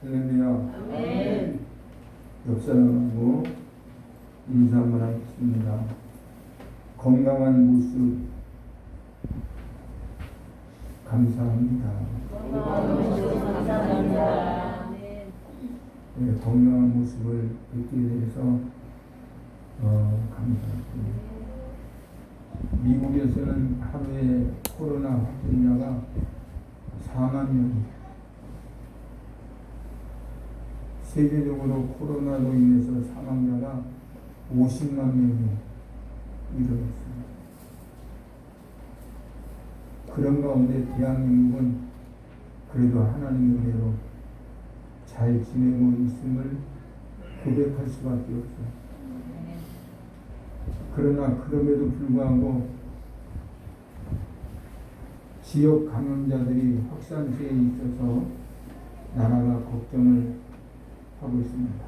할렐루야. 아멘. 옆 사람하고 인사 한번 하겠습니다. 건강한 모습 감사합니다. 감사합니다. 네, 건강한 모습을 뵙게 돼서 감사합니다. 미국에서는 하루에 코로나 확진자가 4만 명이 세계적으로 코로나로 인해서 사망자가 50만 명이 이르렀습니다. 그런 가운데 대한민국은 그래도 하나님의 은혜로 잘 지내고 있음을 고백할 수밖에 없어요. 그러나 그럼에도 불구하고 지역 감염자들이 확산세에 있어서 나라가 걱정을 하고 있습니다.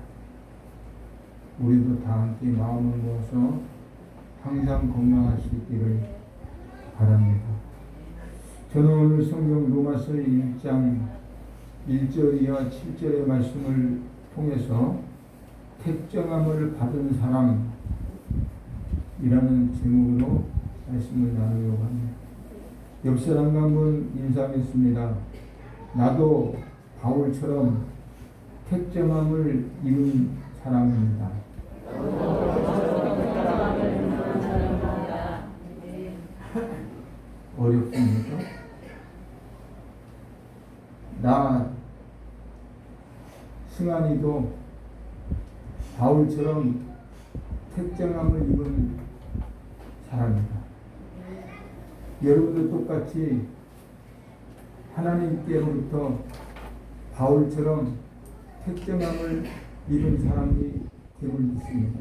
우리도 다 함께 마음을 모아서 항상 건강하시기를 바랍니다. 저는 오늘 성경 로마서 1장 1절 이하 7절의 말씀을 통해서 택정함을 받은 사람이라는 제목으로 말씀을 나누려고 합니다. 옆 사람과 한번 인사하겠습니다. 나도 바울처럼 택정함을 입은 사람입니다. 어렵습니까? 나 승환이도 바울처럼 택정함을 입은 사람입니다. 여러분도 똑같이 하나님께로부터 바울처럼 택정함을 입은 사람이 되고 있습니다.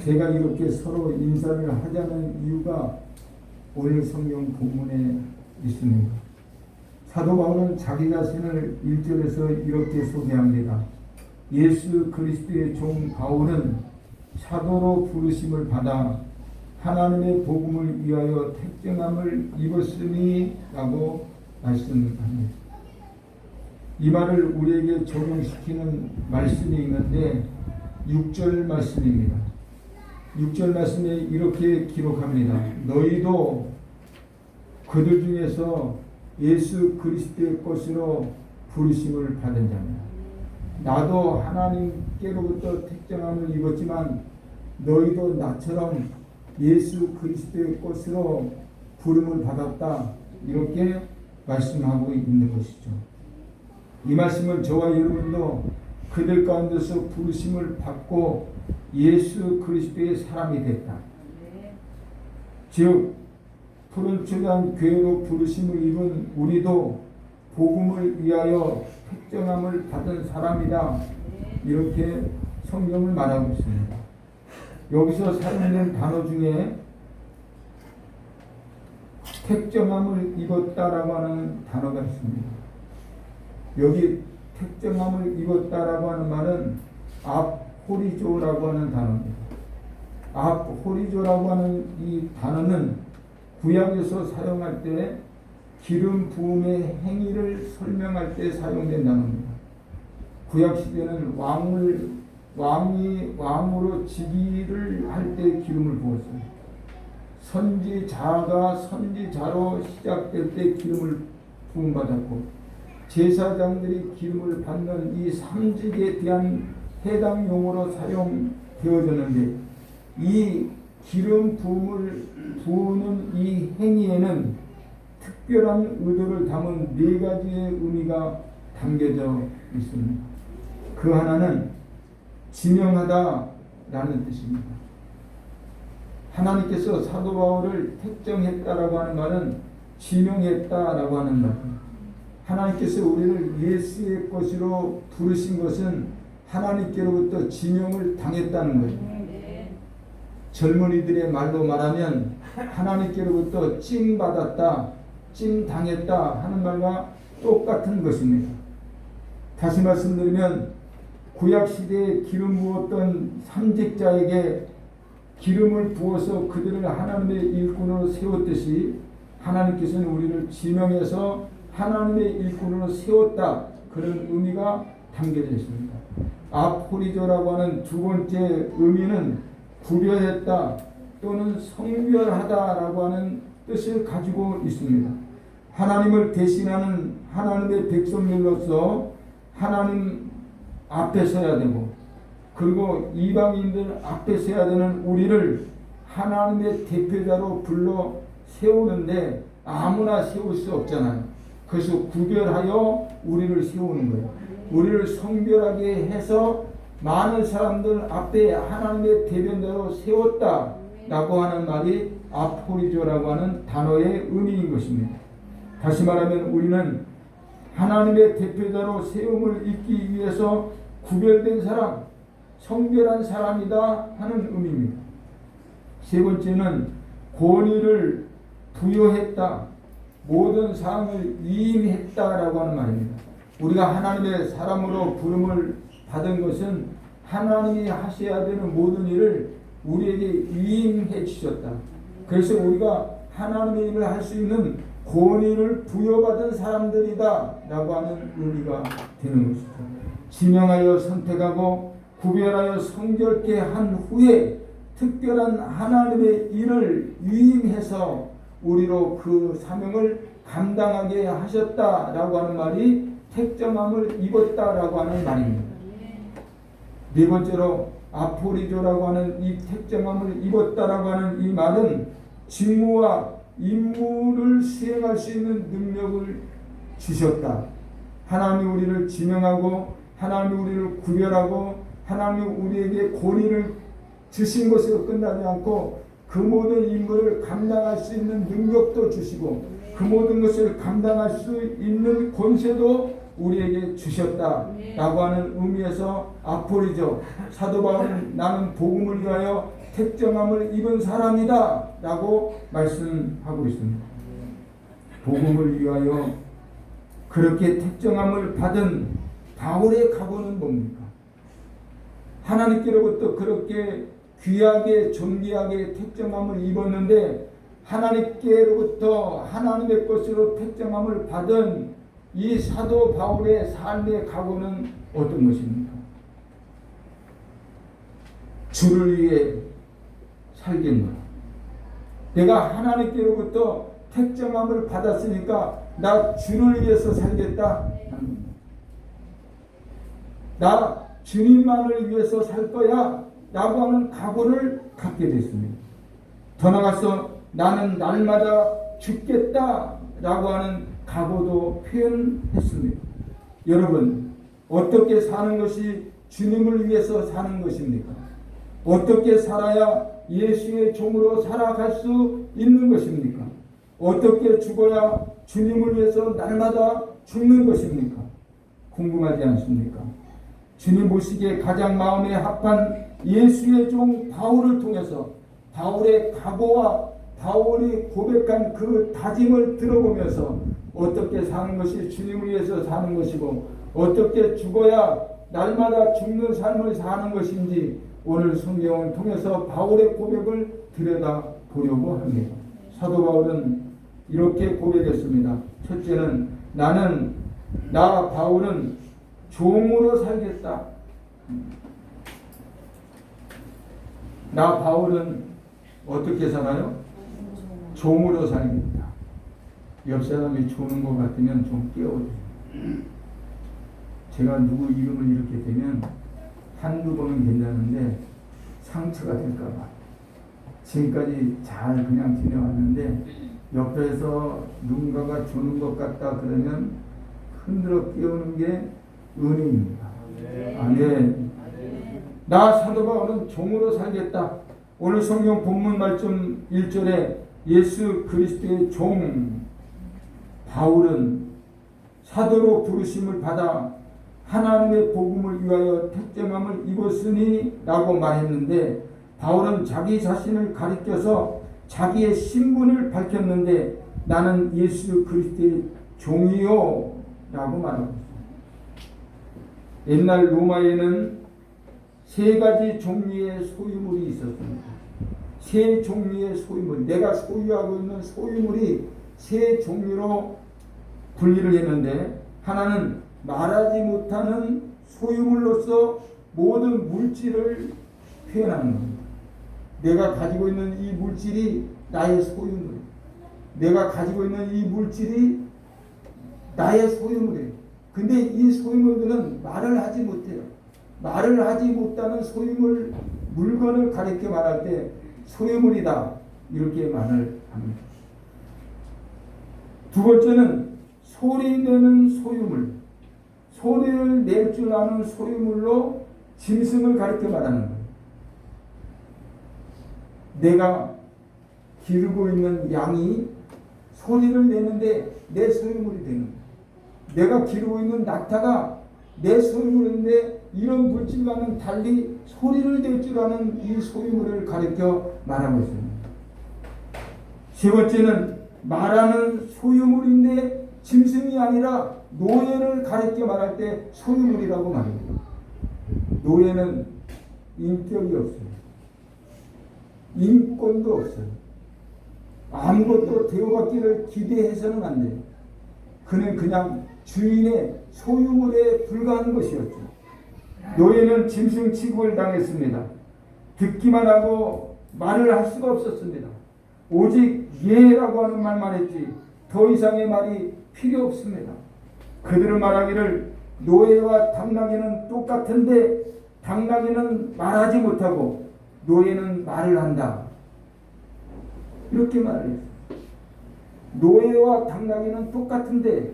제가 이렇게 서로 인사를 하자는 이유가 오늘 성경 본문에 있습니다. 사도 바울은 자기 자신을 1절에서 이렇게 소개합니다. 예수 그리스도의 종 바울은 사도로 부르심을 받아 하나님의 복음을 위하여 택정함을 입었으니 라고 말씀합니다. 이 말을 우리에게 적용시키는 말씀이 있는데 6절 말씀입니다. 6절 말씀에 이렇게 기록합니다. 너희도 그들 중에서 예수 그리스도의 것으로 부르심을 받은 자입니다. 나도 하나님께로부터 택정함을 입었지만 너희도 나처럼 예수 그리스도의 것으로 부름을 받았다. 이렇게 말씀하고 있는 것이죠. 이 말씀은 저와 여러분도 그들 가운데서 부르심을 받고 예수 그리스도의 사람이 됐다. 즉 푸른 초장 교회로 부르심을 입은 우리도 복음을 위하여 택정함을 받은 사람이다. 이렇게 성경을 말하고 있습니다. 여기서 사용된 단어 중에 택정함을 입었다라고 하는 단어가 있습니다. 여기 택정함을 입었다라고 하는 말은 앞호리조라고 하는 단어입니다. 앞호리조라고 하는 이 단어는 구약에서 사용할 때 기름 부음의 행위를 설명할 때 사용된 단어입니다. 구약 시대는 왕으로 즉위를 할 때 기름을 부었어요. 선지자가 선지자로 시작될 때 기름을 부음받았고 제사장들이 기름을 받는 이 삼직에 대한 해당 용어로 사용되어졌는데 이 기름 부음을 부으는 이 행위에는 특별한 의도를 담은 4가지의 의미가 담겨져 있습니다. 그 하나는 지명하다라는 뜻입니다. 하나님께서 사도 바울을 택정했다라고 하는 말은 지명했다라고 하는 말입니다. 하나님께서 우리를 예수의 것으로 부르신 것은 하나님께로부터 지명을 당했다는 거예요. 젊은이들의 말로 말하면 하나님께로부터 찜받았다, 찜당했다 하는 말과 똑같은 것입니다. 다시 말씀드리면 구약시대에 기름 부었던 삼직자에게 기름을 부어서 그들을 하나님의 일꾼으로 세웠듯이 하나님께서는 우리를 지명해서 하나님의 일꾼으로 세웠다. 그런 의미가 담겨져 있습니다. 아포리조라고 하는 두 번째 의미는 구별했다 또는 성별하다라고 하는 뜻을 가지고 있습니다. 하나님을 대신하는 하나님의 백성들로서 하나님 앞에 서야 되고, 그리고 이방인들 앞에 서야 되는 우리를 하나님의 대표자로 불러 세우는데 아무나 세울 수 없잖아요. 그래서 구별하여 우리를 세우는 거예요. 우리를 성별하게 해서 많은 사람들 앞에 하나님의 대변자로 세웠다라고 하는 말이 아포리조라고 하는 단어의 의미인 것입니다. 다시 말하면 우리는 하나님의 대표자로 세움을 입기 위해서 구별된 사람, 성별한 사람이다 하는 의미입니다. 세 번째는 권위를 부여했다, 모든 사항을 위임했다라고 하는 말입니다. 우리가 하나님의 사람으로 부름을 받은 것은 하나님이 하셔야 되는 모든 일을 우리에게 위임해 주셨다. 그래서 우리가 하나님의 일을 할 수 있는 권위를 부여받은 사람들이다 라고 하는 의미가 되는 것이죠. 지명하여 선택하고 구별하여 성결케 한 후에 특별한 하나님의 일을 위임해서 우리로 그 사명을 감당하게 하셨다라고 하는 말이 택정함을 입었다라고 하는 말입니다. 네 번째로 아포리조라고 하는 이 택정함을 입었다라고 하는 이 말은 직무와 임무를 수행할 수 있는 능력을 주셨다. 하나님이 우리를 지명하고 하나님이 우리를 구별하고 하나님이 우리에게 권위를 주신 것으로 끝나지 않고 그 모든 임무를 감당할 수 있는 능력도 주시고 그 모든 것을 감당할 수 있는 권세도 우리에게 주셨다라고 하는 의미에서 아포리조, 사도 바울은 나는 복음을 위하여 택정함을 입은 사람이다 라고 말씀하고 있습니다. 복음을 위하여 그렇게 택정함을 받은 바울의 각오는 뭡니까? 하나님께로부터 그렇게 귀하게 존귀하게 택정함을 입었는데 하나님께로부터 하나님의 것으로 택정함을 받은 이 사도 바울의 삶의 각오는 어떤 것입니까? 주를 위해 살겠노라. 내가 하나님께로부터 택정함을 받았으니까 나 주를 위해서 살겠다. 나 주님만을 위해서 살 거야 라고 하는 각오를 갖게 됐습니다. 더 나아가서 나는 날마다 죽겠다 라고 하는 각오도 표현했습니다. 여러분, 어떻게 사는 것이 주님을 위해서 사는 것입니까? 어떻게 살아야 예수의 종으로 살아갈 수 있는 것입니까? 어떻게 죽어야 주님을 위해서 날마다 죽는 것입니까? 궁금하지 않습니까? 주님 보시기에 가장 마음에 합한 예수의 종 바울을 통해서 바울의 각오와 바울이 고백한 그 다짐을 들어보면서 어떻게 사는 것이 주님을 위해서 사는 것이고 어떻게 죽어야 날마다 죽는 삶을 사는 것인지 오늘 성경을 통해서 바울의 고백을 들여다보려고 합니다. 사도 바울은 이렇게 고백했습니다. 첫째는 나 바울은 종으로 살겠다. 나 바울은 어떻게 살아요? 종으로 살겠다. 옆 사람이 조는 것 같으면 좀 깨워주세요. 제가 누구 이름을 이렇게 되면 한두 번은 괜찮은데 상처가 될까봐 지금까지 잘 그냥 지내왔는데 옆에서 누군가가 조는 것 같다 그러면 흔들어 깨우는 게 은혜입니다. 아멘. 나 사도 바울은 종으로 살겠다. 오늘 성경 본문 말씀 1절에 예수 그리스도의 종 바울은 사도로 부르심을 받아 하나님의 복음을 위하여 택정함을 입었으니 라고 말했는데 바울은 자기 자신을 가리켜서 자기의 신분을 밝혔는데 나는 예수 그리스도의 종이요 라고 말하고 있습니다. 옛날 로마에는 세 가지 종류의 소유물이 있었습니다. 세 종류의 소유물, 내가 소유하고 있는 소유물이 세 종류로 분리를 했는데 하나는 말하지 못하는 소유물로서 모든 물질을 표현하는 겁니다. 내가 가지고 있는 이 물질이 나의 소유물이에요. 내가 가지고 있는 이 물질이 나의 소유물이에요. 근데 이 소유물들은 말을 하지 못해요. 말을 하지 못하는 소유물, 물건을 가리켜 말할 때 소유물이다 이렇게 말을 합니다. 두 번째는 소리 내는 소유물, 소리를 낼 줄 아는 소유물로 짐승을 가리켜 말하는 거예요. 내가 기르고 있는 양이 소리를 내는데 내 소유물이 되는 거예요. 내가 기르고 있는 낙타가 내 소유물인데 이런 물질과는 달리 소리를 낼 줄 아는 이 소유물을 가리켜 말하고 있습니다. 세 번째는 말하는 소유물인데 짐승이 아니라 노예를 가리켜 말할 때 소유물이라고 말합니다. 노예는 인격이 없어요. 인권도 없어요. 아무것도 대우받기를 기대해서는 안 돼요. 그는 그냥 주인의 소유물에 불과한 것이었죠. 노예는 짐승 취급을 당했습니다. 듣기만 하고 말을 할 수가 없었습니다. 오직 예라고 하는 말만 했지 더 이상의 말이 필요 없습니다. 그들은 말하기를 노예와 당나귀는 똑같은데 당나귀는 말하지 못하고 노예는 말을 한다. 이렇게 말했어요. 노예와 당나귀는 똑같은데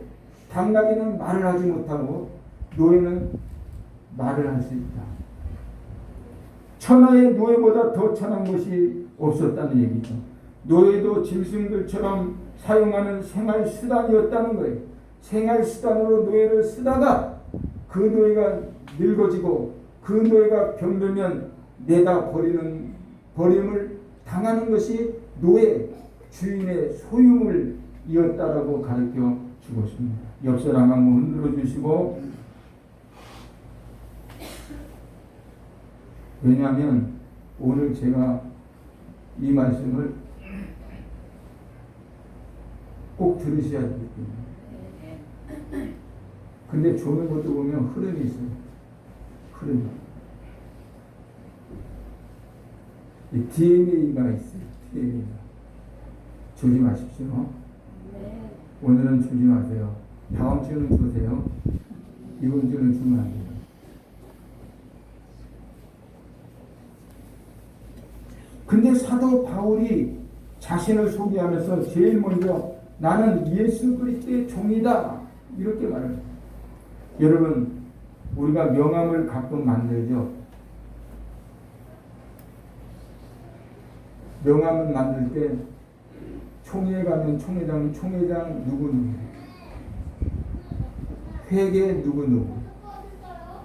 당나귀는 말을 하지 못하고 노예는 말을 할 수 있다. 천하의 노예보다 더 천한 것이 없었다는 얘기죠. 노예도 짐승들처럼 사용하는 생활 수단이었다는 거예요. 생활 수단으로 노예를 쓰다가 그 노예가 늙어지고 그 노예가 병들면 내다 버림을 당하는 것이 노예, 주인의 소유물이었다라고 가르쳐 주고 있습니다. 옆사람 한번 흔들어 주시고, 왜냐하면 오늘 제가 이 말씀을 꼭 들으셔야 되기 때문에. 근데 조는 것도 보면 흐름이 있어요. 흐름이. DNA가 있어요. DNA가. 조지 마십시오. 오늘은 주지 마세요. 다음 주는 주세요. 이번 주는 주면 안 돼요. 근데 사도 바울이 자신을 소개하면서 제일 먼저 나는 예수 그리스도의 종이다 이렇게 말해요. 여러분, 우리가 명함을 가끔 만들죠. 명함을 만들 때 총회에 가면 총회장 누구누구, 회계 누구누구,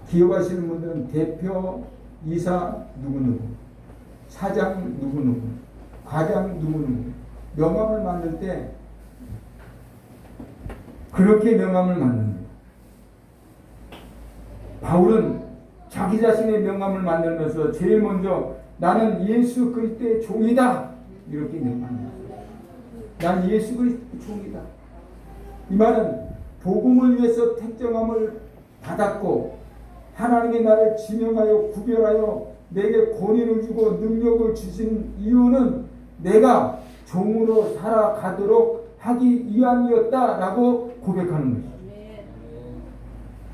기업하시는 분들은 대표, 이사 누구누구, 사장 누구누구, 과장 누구누구, 명함을 만들 때 그렇게 명함을 만듭니다. 바울은 자기 자신의 명함을 만들면서 제일 먼저 나는 예수 그리스도의 종이다 이렇게 명함합니다. 난 예수 그리스도의 종이다. 이 말은 복음을 위해서 택정함을 받았고 하나님이 나를 지명하여 구별하여 내게 권위를 주고 능력을 주신 이유는 내가 종으로 살아가도록 하기 위함이었다라고 고백하는 것이죠.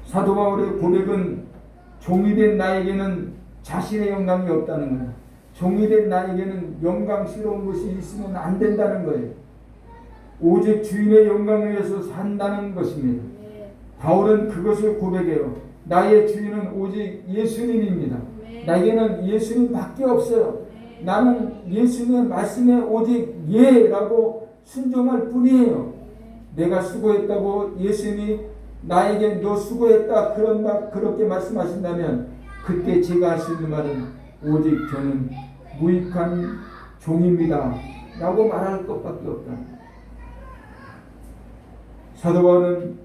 사도 바울의 고백은 종이 된 나에게는 자신의 영광이 없다는 거예요. 종이 된 나에게는 영광스러운 것이 있으면 안 된다는 거예요. 오직 주인의 영광을 위해서 산다는 것입니다. 바울은 그것을 고백해요. 나의 주인은 오직 예수님입니다. 나에게는 예수님밖에 없어요. 나는 예수님의 말씀에 오직 예라고 순종할 뿐이에요. 내가 수고했다고 예수님이 나에게 너 수고했다 그렇게 말씀하신다면 그때 제가 할 수 있는 말은 오직 저는 무익한 종입니다 라고 말할 것밖에 없다. 사도 바울은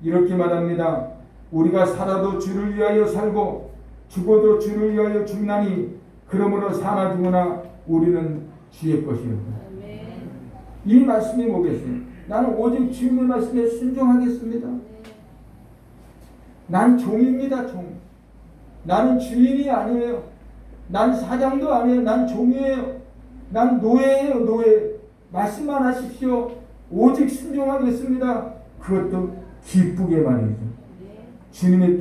이렇게 말합니다. 우리가 살아도 주를 위하여 살고 죽어도 주를 위하여 죽나니 그러므로 사나 죽으나 우리는 주의 것이요. 이 말씀이 뭐겠어요? 나는 오직 주님의 말씀에 순종하겠습니다. 난 종입니다. 종. 나는 주인이 아니에요. 난 사장도 아니에요. 난 종이에요. 난 노예예요. 노예. 말씀만 하십시오. 오직 순종하겠습니다. 그것도 기쁘게 말이죠. 주님의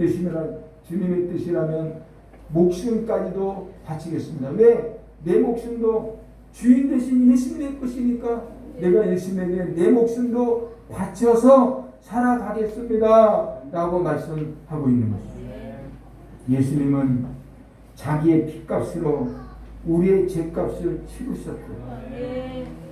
뜻이라면 목숨까지도 바치겠습니다. 왜? 내 목숨도 주인 되신 예수님의 것이니까 내가 예수님에게 내 목숨도 바쳐서 살아가겠습니다. 라고 말씀하고 있는 것입니다. 예수님은 자기의 피값으로 우리의 죄값을 치르셨고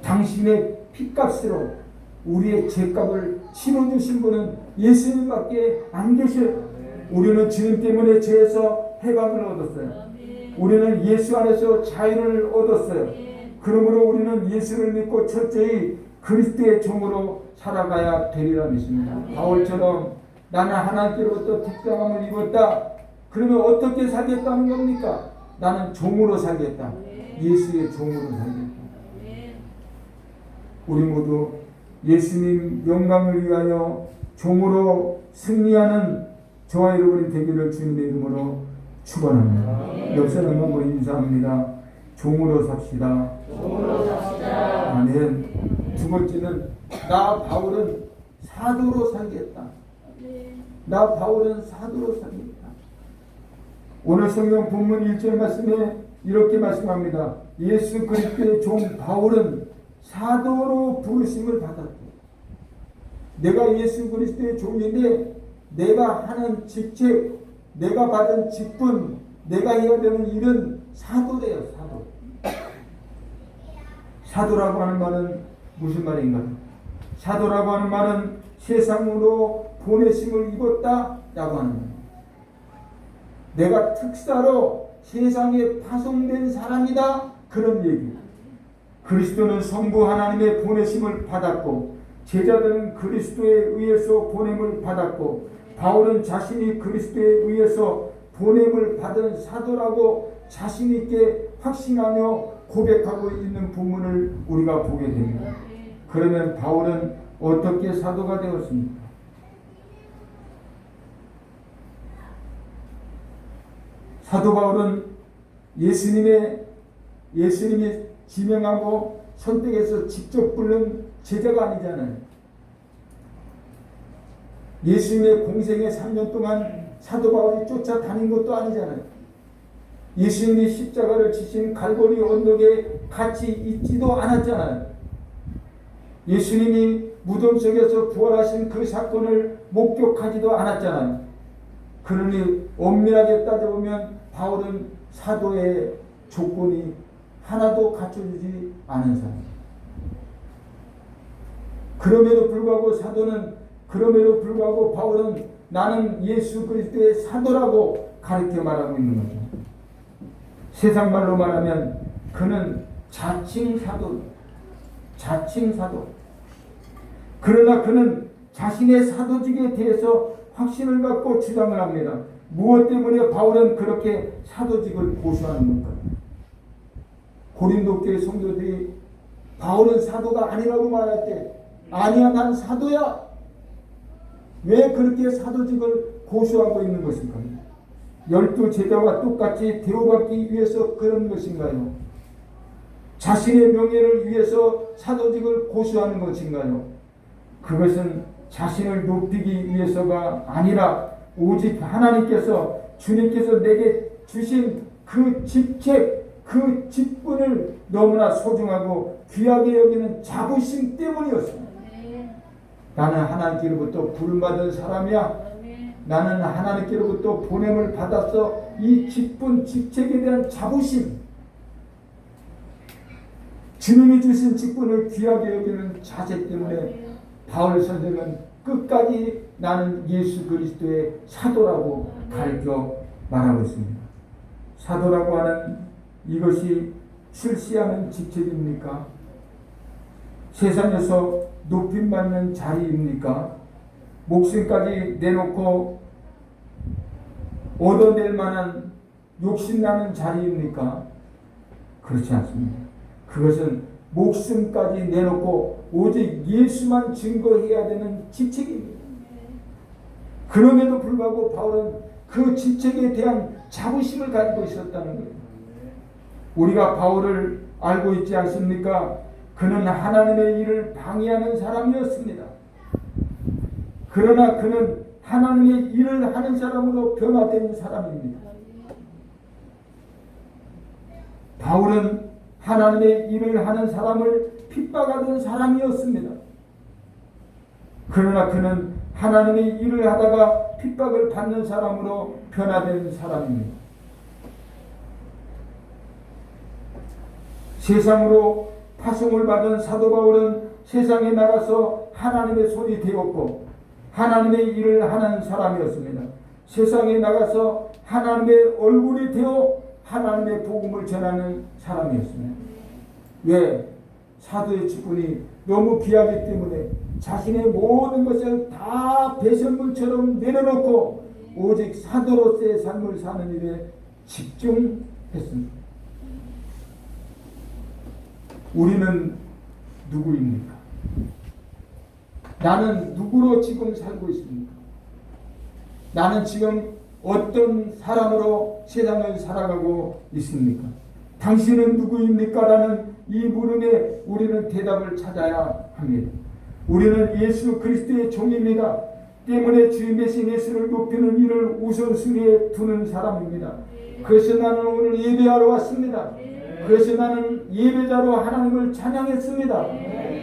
당신의 피값으로 우리의 죄값을 치러주신 분은 예수님밖에 안 계셔요. 우리는 주님 때문에 죄에서 해방을 얻었어요. 우리는 예수 안에서 자유를 얻었어요. 그러므로 우리는 예수를 믿고 철저히 그리스도의 종으로 살아가야 되리라 믿습니다. 바울처럼 나는 하나님께로부터 택당함을 입었다. 그러면 어떻게 살겠다는 겁니까? 나는 종으로 살겠다. 예수의 종으로 살겠다. 우리 모두 예수님 영광을 위하여 종으로 승리하는 저와 여러분이 되기를 주님의 이름으로 축원합니다. 옆 사람 한번 인사합니다. 종으로 삽시다. 종으로 삽시다. 아멘. 두 번째는 나 바울은 사도로 살겠다. 나 바울은 사도로 살겠다. 오늘 성경 본문 1절 말씀에 이렇게 말씀합니다. 예수 그리스도의 종 바울은 사도로 부르심을 받았고, 내가 예수 그리스도의 종인데 내가 하는 직책, 내가 받은 직분, 내가 해야 되는 일은 사도래요. 사도. 사도라고 하는 말은 무슨 말인가요? 사도라고 하는 말은 세상으로 보내심을 입었다라고 하는 거예요. 내가 특사로 세상에 파송된 사람이다, 그런 얘기. 그리스도는 성부 하나님의 보내심을 받았고 제자들은 그리스도에 의해서 보냄을 받았고 바울은 자신이 그리스도에 의해서 보냄을 받은 사도라고 자신 있게 확신하며 고백하고 있는 부분을 우리가 보게 됩니다. 그러면 바울은 어떻게 사도가 되었습니까? 사도 바울은 예수님이 지명하고 선택해서 직접 부른 제자가 아니잖아요. 예수님의 공생의 3년 동안 사도 바울이 쫓아다닌 것도 아니잖아요. 예수님이 십자가를 지신 갈보리 언덕에 같이 있지도 않았잖아요. 예수님이 무덤 속에서 부활하신 그 사건을 목격하지도 않았잖아요. 그러니 엄밀하게 따져보면 바울은 사도의 조건이 하나도 갖춰주지 않은 사람. 그럼에도 불구하고 바울은 나는 예수 그리스도의 사도라고 가르쳐 말하고 있는 거죠. 세상 말로 말하면 그는 자칭 사도. 그러나 그는 자신의 사도직에 대해서 확신을 갖고 주장을 합니다. 무엇 때문에 바울은 그렇게 사도직을 고수하는 건가? 고린도 교회 성도들이 바울은 사도가 아니라고 말할 때 아니야, 난 사도야. 왜 그렇게 사도직을 고수하고 있는 것인가? 12 제자와 똑같이 대우받기 위해서 그런 것인가요? 자신의 명예를 위해서 사도직을 고수하는 것인가요? 그것은 자신을 높이기 위해서가 아니라 오직 하나님께서, 주님께서 내게 주신 그 직책, 그 직분을 너무나 소중하고 귀하게 여기는 자부심 때문이었습니다. 나는 하나님께로부터 부름받은 사람이야. 나는 하나님께로부터 보냄을 받아서 이 직분, 직책에 대한 자부심, 주님이 주신 직분을 귀하게 여기는 자세 때문에 바울 선생은 끝까지 나는 예수 그리스도의 사도라고 가르쳐 말하고 있습니다. 사도라고 하는 이것이 실시하는 직책입니까? 세상에서 높임받는 자리입니까? 목숨까지 내놓고 얻어낼 만한 욕심나는 자리입니까? 그렇지 않습니다. 그것은 목숨까지 내놓고 오직 예수만 증거해야 되는 직책입니다. 그럼에도 불구하고 바울은 그 직책에 대한 자부심을 가지고 있었다는 거예요. 우리가 바울을 알고 있지 않습니까? 그는 하나님의 일을 방해하는 사람이었습니다. 그러나 그는 하나님의 일을 하는 사람으로 변화된 사람입니다. 바울은 하나님의 일을 하는 사람을 핍박하던 사람이었습니다. 그러나 그는 하나님의 일을 하다가 핍박을 받는 사람으로 변화된 사람입니다. 세상으로 파송을 받은 사도 바울은 세상에 나가서 하나님의 손이 되었고 하나님의 일을 하는 사람이었습니다. 세상에 나가서 하나님의 얼굴이 되어 하나님의 복음을 전하는 사람이었습니다. 왜? 사도의 직분이 너무 귀하기 때문에 자신의 모든 것을 다 배설물처럼 내려놓고 오직 사도로서의 삶을 사는 일에 집중했습니다. 우리는 누구입니까? 나는 누구로 지금 살고 있습니까? 나는 지금 어떤 사람으로 세상을 살아가고 있습니까? 당신은 누구입니까? 라는 이 물음에 우리는 대답을 찾아야 합니다. 우리는 예수 그리스도의 종입니다. 때문에 주님 대신 예수를 높이는 일을 우선순위에 두는 사람입니다. 그래서 나는 오늘 예배하러 왔습니다. 그래서 나는 예배자로 하나님을 찬양했습니다.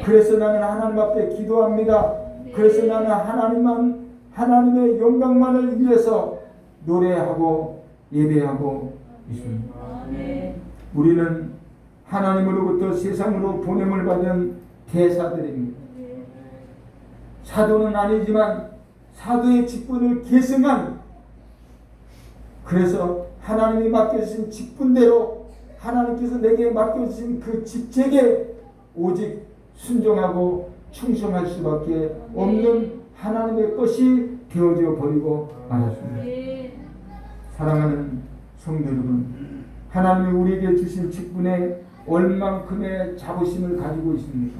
그래서 나는 하나님 앞에 기도합니다. 그래서 나는 하나님의 영광만을 위해서 노래하고 예배하고 있습니다. 우리는 하나님으로부터 세상으로 보냄을 받은 대사들입니다. 사도는 아니지만 사도의 직분을 계승한, 그래서 하나님이 맡겨주신 직분대로 하나님께서 내게 맡겨주신 그 직책에 오직 순종하고 충성할 수밖에 없는 하나님의 것이 되어져 버리고 말았습니다. 사랑하는 성도 여러분, 하나님이 우리에게 주신 직분에 얼만큼의 자부심을 가지고 있습니까?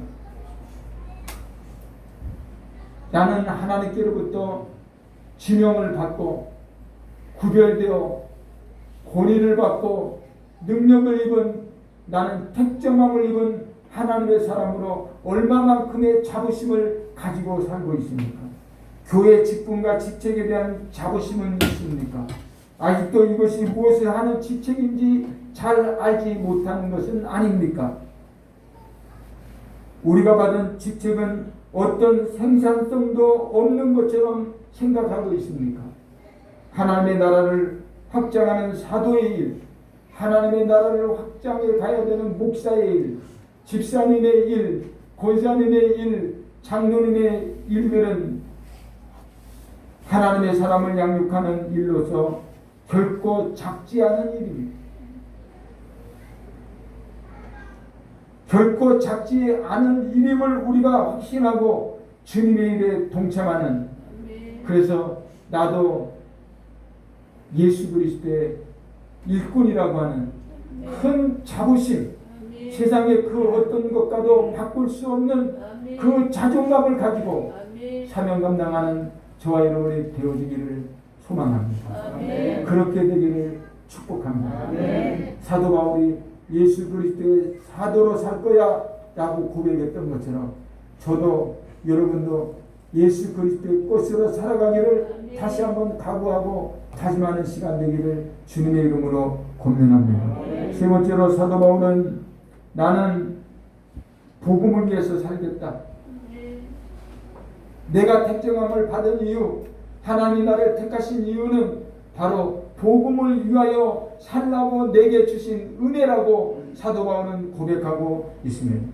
나는 하나님께로부터 지명을 받고 구별되어 권위를 받고 능력을 입은, 나는 택정함을 입은 하나님의 사람으로 얼마만큼의 자부심을 가지고 살고 있습니까? 교회 직분과 직책에 대한 자부심은 있습니까? 아직도 이것이 무엇을 하는 직책인지 잘 알지 못하는 것은 아닙니까? 우리가 받은 직책은 어떤 생산성도 없는 것처럼 생각하고 있습니까? 하나님의 나라를 확장하는 사도의 일, 하나님의 나라를 확장해 가야 되는 목사의 일, 집사님의 일, 권사님의 일, 장로님의 일들은 하나님의 사람을 양육하는 일로서 결코 작지 않은 일입니다. 결코 작지 않은 일임을 우리가 확신하고 주님의 일에 동참하는, 그래서 나도 예수 그리스도의 일꾼이라고 하는 큰 자부심, 세상의 그 어떤 것과도 바꿀 수 없는 그 자존감을 가지고 사명 감당하는 저와 여러분이 되어지기를 소망합니다. 그렇게 되기를 축복합니다. 사도 바울이 예수 그리스도의 사도로 살 거야 라고 고백했던 것처럼 저도 여러분도 예수 그리스도의 꽃으로 살아가기를 다시 한번 각오하고 다짐하는 시간 되기를 주님의 이름으로 권면합니다. 세 번째로 사도 바울은 나는 복음을 위해서 살겠다. 내가 택정함을 받은 이유, 하나님이 나를 택하신 이유는 바로 복음을 위하여 살라고 내게 주신 은혜라고 사도 바울은 고백하고 있습니다.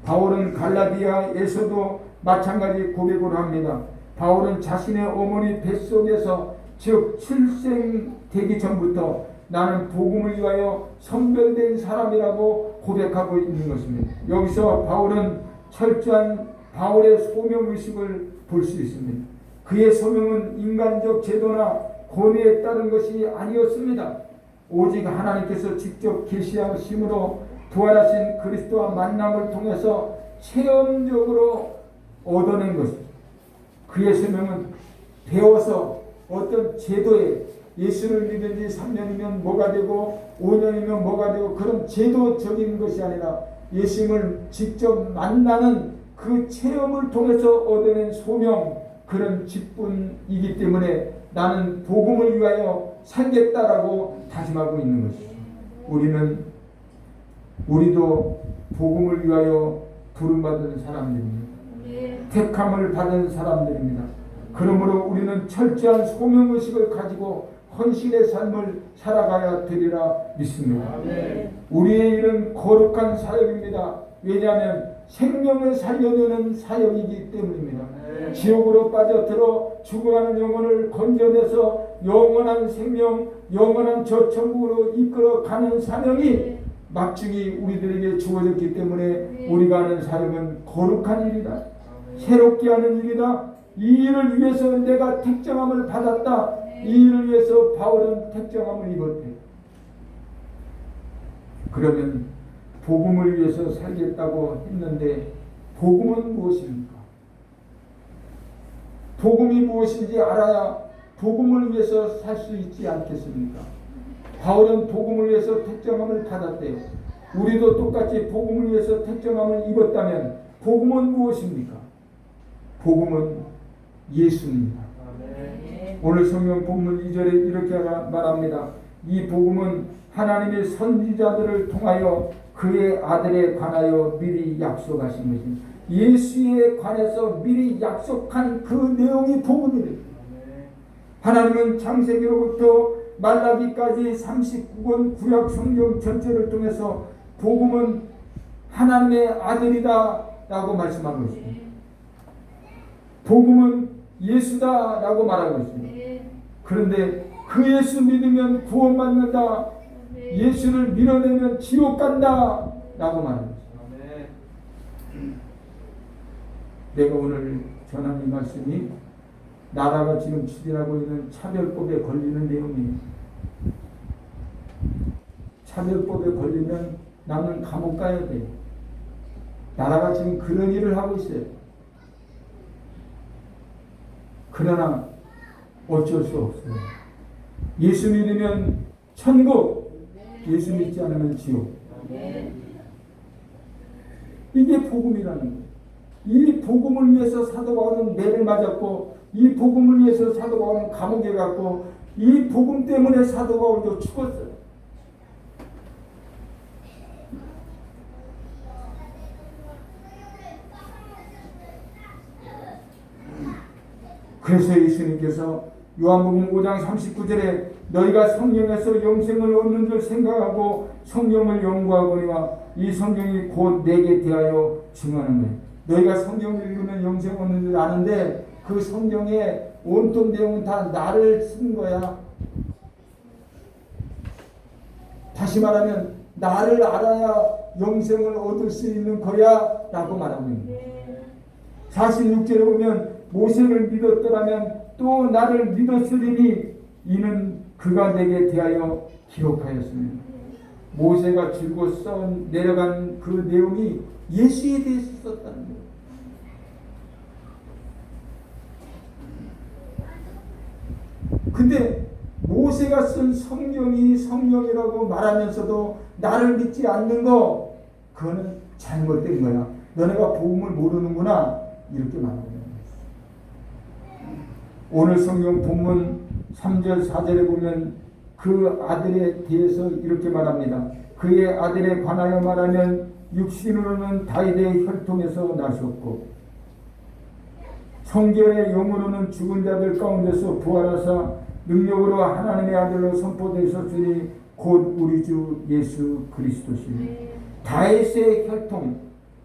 바울은 갈라디아에서도 마찬가지 고백을 합니다. 바울은 자신의 어머니 뱃속에서, 즉 출생되기 전부터 나는 복음을 위하여 선별된 사람이라고 고백하고 있는 것입니다. 여기서 바울은 철저한 바울의 소명의식을 볼 수 있습니다. 그의 소명은 인간적 제도나 권위에 따른 것이 아니었습니다. 오직 하나님께서 직접 계시하심으로 부활하신 그리스도와 만남을 통해서 체험적으로 얻어낸 것입니다. 그의 소명은 배워서 어떤 제도에 예수를 믿은 지 3년이면 뭐가 되고 5년이면 뭐가 되고 그런 제도적인 것이 아니라 예수님을 직접 만나는 그 체험을 통해서 얻어낸 소명, 그런 직분이기 때문에 나는 복음을 위하여 살겠다라고 다짐하고 있는 것이죠. 우리도 복음을 위하여 부름받은 사람들입니다. 택함을 받은 사람들입니다. 그러므로 우리는 철저한 소명의식을 가지고 헌신의 삶을 살아가야 되리라 믿습니다. 우리의 일은 거룩한 사역입니다. 왜냐하면 생명을 살려내는 사역이기 때문입니다. 지옥으로 빠져들어 죽어가는 영혼을 건져내서 영원한 생명, 영원한 저천국으로 이끌어가는 사명이 막중히 우리들에게 주어졌기 때문에 우리가 하는 사역은 거룩한 일이다. 새롭게 하는 일이다. 이 일을 위해서 내가 택정함을 받았다. 이 일을 위해서 바울은 택정함을 입었대. 그러면 복음을 위해서 살겠다고 했는데 복음은 무엇입니까? 복음이 무엇인지 알아야 복음을 위해서 살 수 있지 않겠습니까? 바울은 복음을 위해서 택정함을 받았대요. 우리도 똑같이 복음을 위해서 택정함을 입었다면 복음은 무엇입니까? 복음은 예수입니다. 오늘 성경 본문 2절에 이렇게 말합니다. 이 복음은 하나님의 선지자들을 통하여 그의 아들에 관하여 미리 약속하신 것입니다. 예수에 관해서 미리 약속한 그 내용이 복음이래요. 하나님은 창세기로부터 말라기까지 39권 구약 성경 전체를 통해서 복음은 하나님의 아들이다 라고 말씀하고 있습니다. 복음은 예수다 라고 말하고 있습니다. 그런데 그 예수 믿으면 구원받는다, 예수를 밀어내면 지옥 간다 라고 말하고 있습니다. 내가 오늘 전한 이 말씀이 나라가 지금 추진하고 있는 차별법에 걸리는 내용이에요. 차별법에 걸리면 나는 감옥 가야 돼요. 나라가 지금 그런 일을 하고 있어요. 그러나 어쩔 수 없어요. 예수 믿으면 천국, 예수 믿지 않으면 지옥. 이게 복음이라는 거예요. 이 복음을 위해서 사도 바울은 매를 맞았고, 이 복음을 위해서 사도 바울은 감옥에 갔고, 이 복음 때문에 사도 바울도 죽었어요. 그래서 예수님께서 요한복음 5장 39절에 너희가 성령에서 영생을 얻는 줄 생각하고 성령을 연구하거니와 이 성경이 곧 내게 대하여 증언하는 거예요. 너희가 성경을 읽으면 영생 얻는 줄 아는데 그 성경의 온통 내용은 다 나를 쓴 거야. 다시 말하면 나를 알아야 영생을 얻을 수 있는 거야 라고 말하고 있는 거예요. 46절에 보면 모세를 믿었더라면 또 나를 믿었으리니 이는 그가 내게 대하여 기록하였습니다. 모세가 줄고 써 내려간 그 내용이 예수에 대해서 썼다는 거예요. 근데 모세가 쓴 성경이 성령이라고 말하면서도 나를 믿지 않는 거, 그거는 잘못된 거야. 너네가 복음을 모르는구나, 이렇게 말하는 거예요. 오늘 성경 본문 3절 4절에 보면 그 아들에 대해서 이렇게 말합니다. 그의 아들에 관하여 말하면 육신으로는 다윗의 혈통에서 나셨고 성결의 영으로는 죽은 자들 가운데서 부활하사 능력으로 하나님의 아들로 선포되셨으니 곧 우리 주 예수 그리스도시니 다윗의 혈통,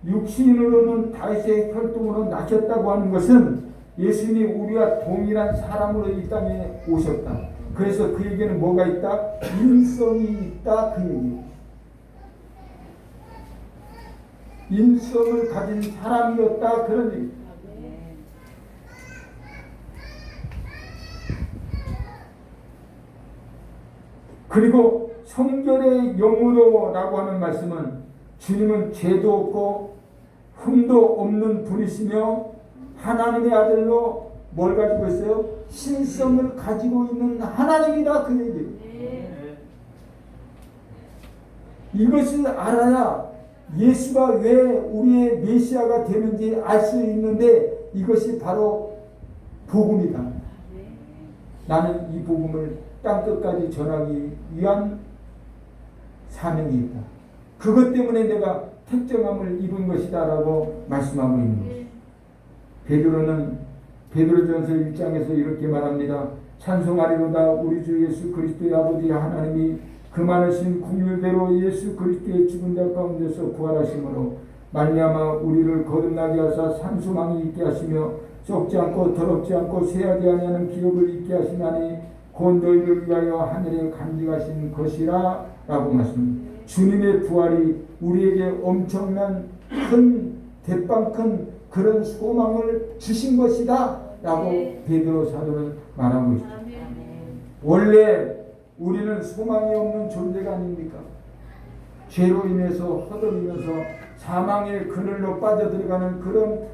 육신으로는 다윗의 혈통으로 나셨다고 하는 것은 예수님이 우리와 동일한 사람으로 이 땅에 오셨다. 그래서 그에게는 뭐가 있다? 인성이 있다, 그 얘기예요. 인성을 가진 사람이었다, 그런 얘기예요. 그리고 성결의 영으로 라고 하는 말씀은 주님은 죄도 없고 흠도 없는 분이시며 하나님의 아들로 뭘 가지고 있어요? 신성을 가지고 있는 하나님이다 그 얘기예요. 이것을 알아야 예수가 왜 우리의 메시아가 되는지 알 수 있는데 이것이 바로 복음이다. 나는 이 복음을 땅끝까지 전하기 위한 사명이 있다. 그것 때문에 내가 택정함을 입은 것이다 라고 말씀하고 있는 것이다. 베드로는 베드로전서 1장에서 이렇게 말합니다. 찬송하리로다 우리 주 예수 그리스도의 아버지 하나님이 그 많으신 긍휼대로 예수 그리스도의 죽은 자 가운데서 부활하심으로 말미암아 우리를 거듭나게 하사 산소망이 있게 하시며 썩지 않고 더럽지 않고 쇠하지 아니하는 기업을 있게 하시나니 곧 너희를 위하여 하늘에 간직하신 것이라 라고 말씀합니다. 주님의 부활이 우리에게 엄청난 큰 대빵 큰 그런 소망을 주신 것이다 라고 베드로 사도는 말하고 있습니다. 원래 우리는 소망이 없는 존재가 아닙니까? 죄로 인해서 허덕이면서 사망의 그늘로 빠져들어가는 그런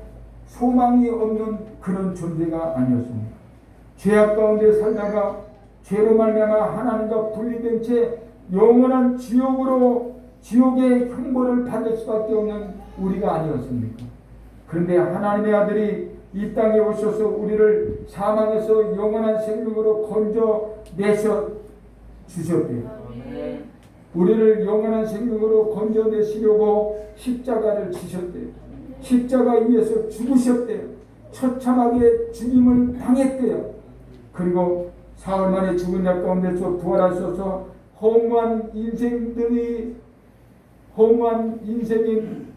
소망이 없는 그런 존재가 아니었습니다. 죄악 가운데 살다가 죄로 말미암아 하나님과 분리된 채 영원한 지옥의 형벌을 받을 수밖에 없는 우리가 아니었습니까? 그런데 하나님의 아들이 이 땅에 오셔서 우리를 사망에서 영원한 생명으로 건져내셔 주셨대요. 우리를 영원한 생명으로 건져내시려고 십자가를 지셨대요. 십자가 위에서 죽으셨대요. 처참하게 죽임을 당했대요. 그리고 사흘 만에 죽은 자 가운데서 부활하셔서 허무한 인생인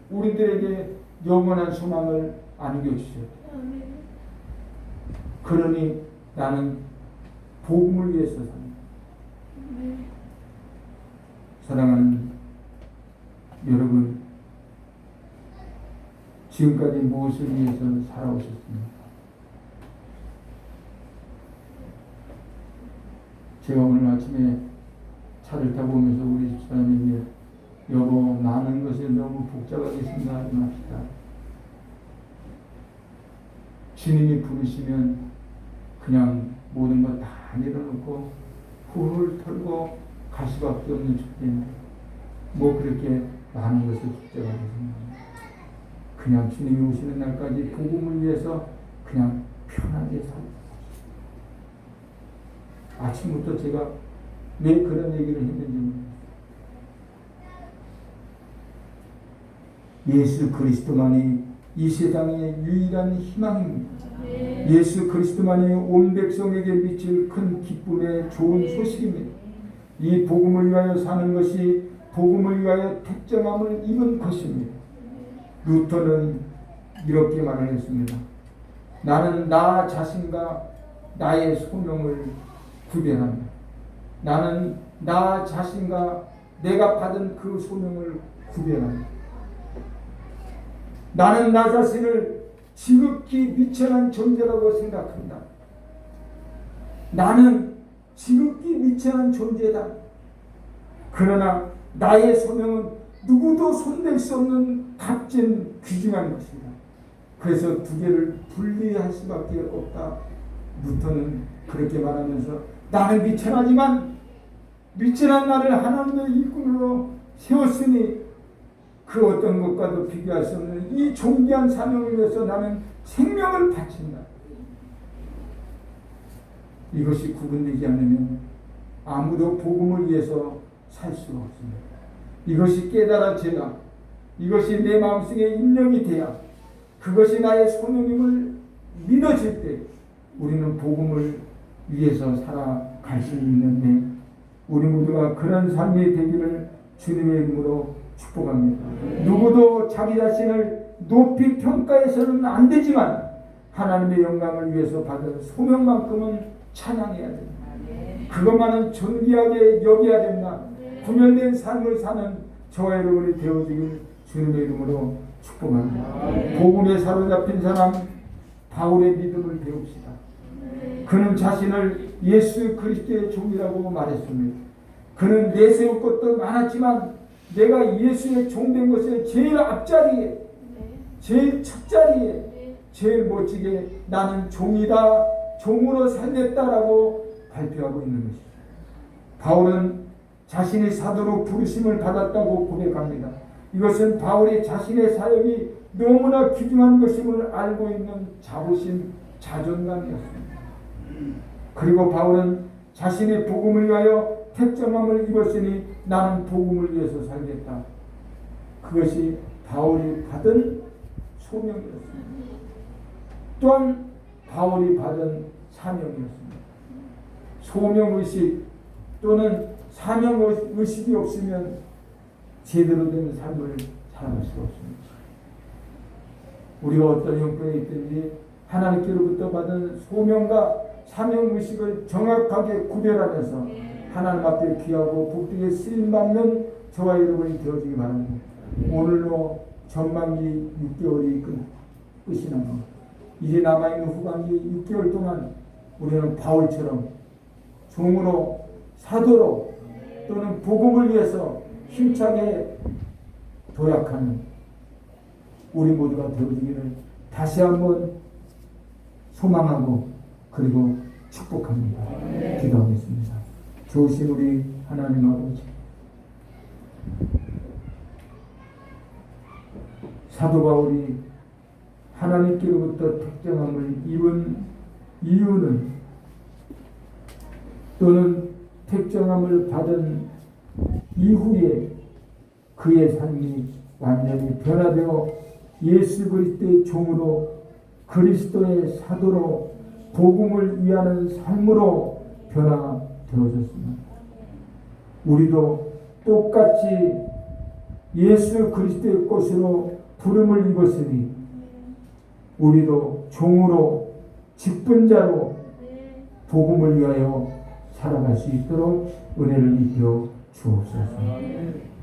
우리들에게 영원한 소망을 안겨주셨대요. 그러니 나는 복음을 위해서 삽니다. 사랑하는 여러분, 지금까지 무엇을 위해서 살아오셨습니까? 제가 오늘 아침에 차를 타고 오면서 우리 집사님에게 여보 많은 것이 너무 복잡하게 생각하지 맙시다. 주님이 부르시면 그냥 모든 것 다 내려놓고 훌훌 털고 갈 수밖에 없는 존재인데 뭐 그렇게 많은 것을 복잡하게 생각합니다. 그냥 주님이 오시는 날까지 복음을 위해서 그냥 편하게 살고 아침부터 제가 왜 그런 얘기를 했는지 모르겠어요. 예수 그리스도만이 이 세상의 유일한 희망입니다. 예수 그리스도만이 온 백성에게 미칠 큰 기쁨의 좋은 소식입니다. 이 복음을 위하여 사는 것이 복음을 위하여 택정함을 입은 것입니다. 루터는 이렇게 말을 했습니다. 나는 나 자신과 나의 소명을 구별합니다. 나는 나 자신과 내가 받은 그 소명을 구별합니다. 나는 나 자신을 지극히 미천한 존재라고 생각한다. 나는 지극히 미천한 존재다. 그러나 나의 소명은 누구도 손댈 수 없는 값진 귀중한 것이다. 그래서 두 개를 분리할 수밖에 없다. 루터는 그렇게 말하면서 나는 미천하지만 미천한 나를 하나님의 일꾼으로 세웠으니 그 어떤 것과도 비교할 수 없는 이 존귀한 사명을 위해서 나는 생명을 바친다. 이것이 구분되지 않으면 아무도 복음을 위해서 살 수가 없습니다. 이것이 깨달아져야, 이것이 내 마음속에 입력이 돼야, 그것이 나의 소명임을 믿어질 때 우리는 복음을 위해서 살아갈 수 있는데 우리 모두가 그런 삶이 되기를 주님의 이름으로 축복합니다. 누구도 자기 자신을 높이 평가해서는 안 되지만 하나님의 영광을 위해서 받은 소명만큼은 찬양해야 됩니다. 그것만은 존귀하게 여겨야 된다. 구별된 삶을 사는 저와 여러분이 되어지길 주님의 이름으로 축복합니다. 복음에 사로잡힌 사람 바울의 믿음을 배웁시다. 그는 자신을 예수 그리스도의 종이라고 말했습니다. 그는 내세울 것도 많았지만 내가 예수의 종된 것에 제일 앞자리에, 제일 첫자리에, 제일 멋지게 나는 종이다 종으로 살겠다라고 발표하고 있는 것입니다. 바울은 자신이 사도로 부르심을 받았다고 고백합니다. 이것은 바울이 자신의 사역이 너무나 귀중한 것임을 알고 있는 자부심, 자존감이었습니다. 그리고 바울은 자신의 복음을 위하여 택정함을 입었으니 나는 복음을 위해서 살겠다. 그것이 바울이 받은 소명이었습니다. 또한 바울이 받은 사명이었습니다. 소명의식 또는 사명의식이 없으면 제대로 된 삶을 살아갈 수가 없습니다. 우리가 어떤 형편에 있든지 하나님께로부터 받은 소명과 사명의식을 정확하게 구별하면서 하나님 앞에 귀하고 복되게 쓰임받는 저와 여러분이 되어지기 바랍니다. 오늘로 전반기 6개월이 끝이 납니다. 이제 남아있는 후반기 6개월 동안 우리는 바울처럼 종으로 사도로 또는 복음을 위해서 힘차게 도약하는 우리 모두가 되어지기를 다시 한번 소망하고 그리고 축복합니다. 기도하겠습니다. 좋으신 우리 하나님 아버지, 사도 바울이 하나님께로부터 택정함을 입은 이유는 또는 택정함을 받은 이후에 그의 삶이 완전히 변화되어 예수 그리스도의 종으로 그리스도의 사도로 복음을 위하는 삶으로 변화되어졌습니다. 우리도 똑같이 예수 그리스도의 것으로 부름을 입었으니 우리도 종으로 직분자로 복음을 위하여 살아갈 수 있도록 은혜를 입혀 주옵소서.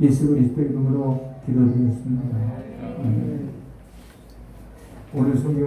예수 그리스도의 이름으로 기도드리겠습니다. 오늘 성경